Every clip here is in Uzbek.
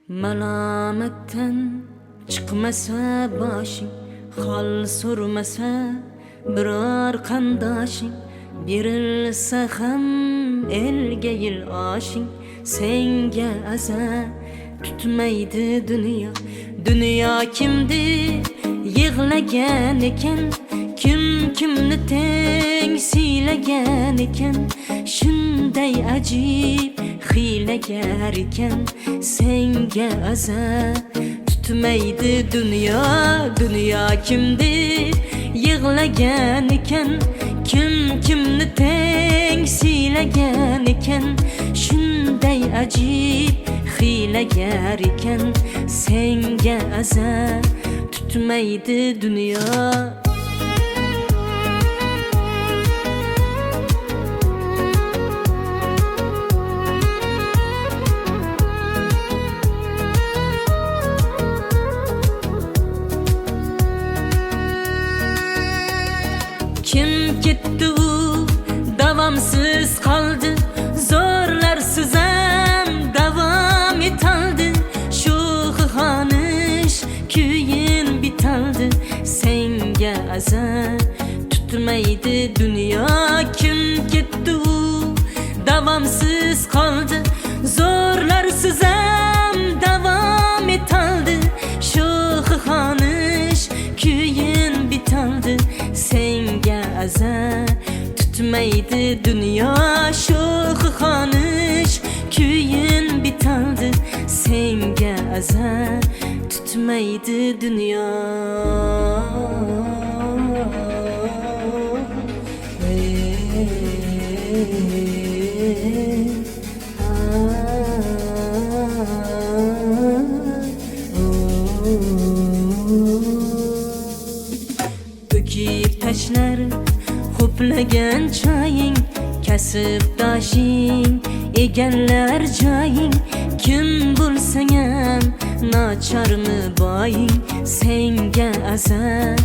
Malametten çıkmasa başın, hal sormasa birer kandaşın, birilse hem elge yil aşın, senge aza tutmaydı dünya. Dünya kimdi yığlagan eken, kim kimni tengsilagan eken, shunday ajib hiylagar eken, senga aza tutmaydi dünya. Dünya kimdi yığlagan eken, kim kimni tengsilagan eken, shunday ajib hiylagar eken, senga aza tutmaydi dünya. Kim gitti u davamsız kaldı, zorlarsız hem devam etaldı. Şu hıhanış küyün bitaldı, senge aza tutmaydı dünya. Kim gitti u davamsız kaldı, zorlarsız hem devam etaldı. Şu hıhanış küyün bitaldı, senge aza tutmaydı dünya. Şu hıhanış küyün bitaldı, senge aza tutmaydı dünya. Döküp taşlar hoplagan çaying, kasıbdoshing egallar joying. Kim bo'lsang ham nacharmi boying, senga aza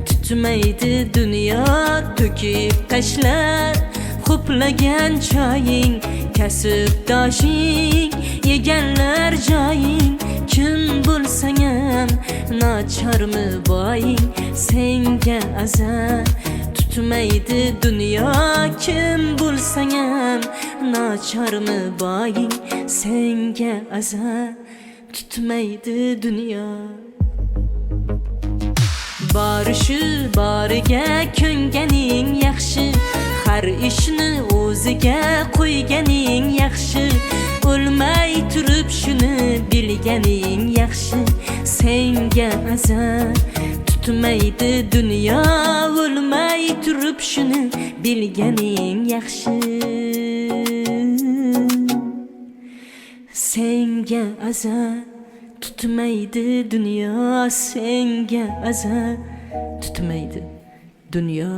tutmaydi dünya. Döküp taşlar hoplagan çaying, kasıbdoshing egallar joying. Kim bo'lsang ham nacharmi boying, senga aza tutmaydi dünya. Kim bo'lsang ham nacharmi boying, senga aza tutmaydi dünya. Bari shu bariga ko'nganing yaxshi, har ishni o'ziga qo'yganing yaxshi. O'lmay turib shuni bilganing yaxshi, senga aza tutmaydi dünya. O'lmay turib shuni bilganing yaxshi, senga aza tutmaydi dünya. Senga aza tutmaydi dünya.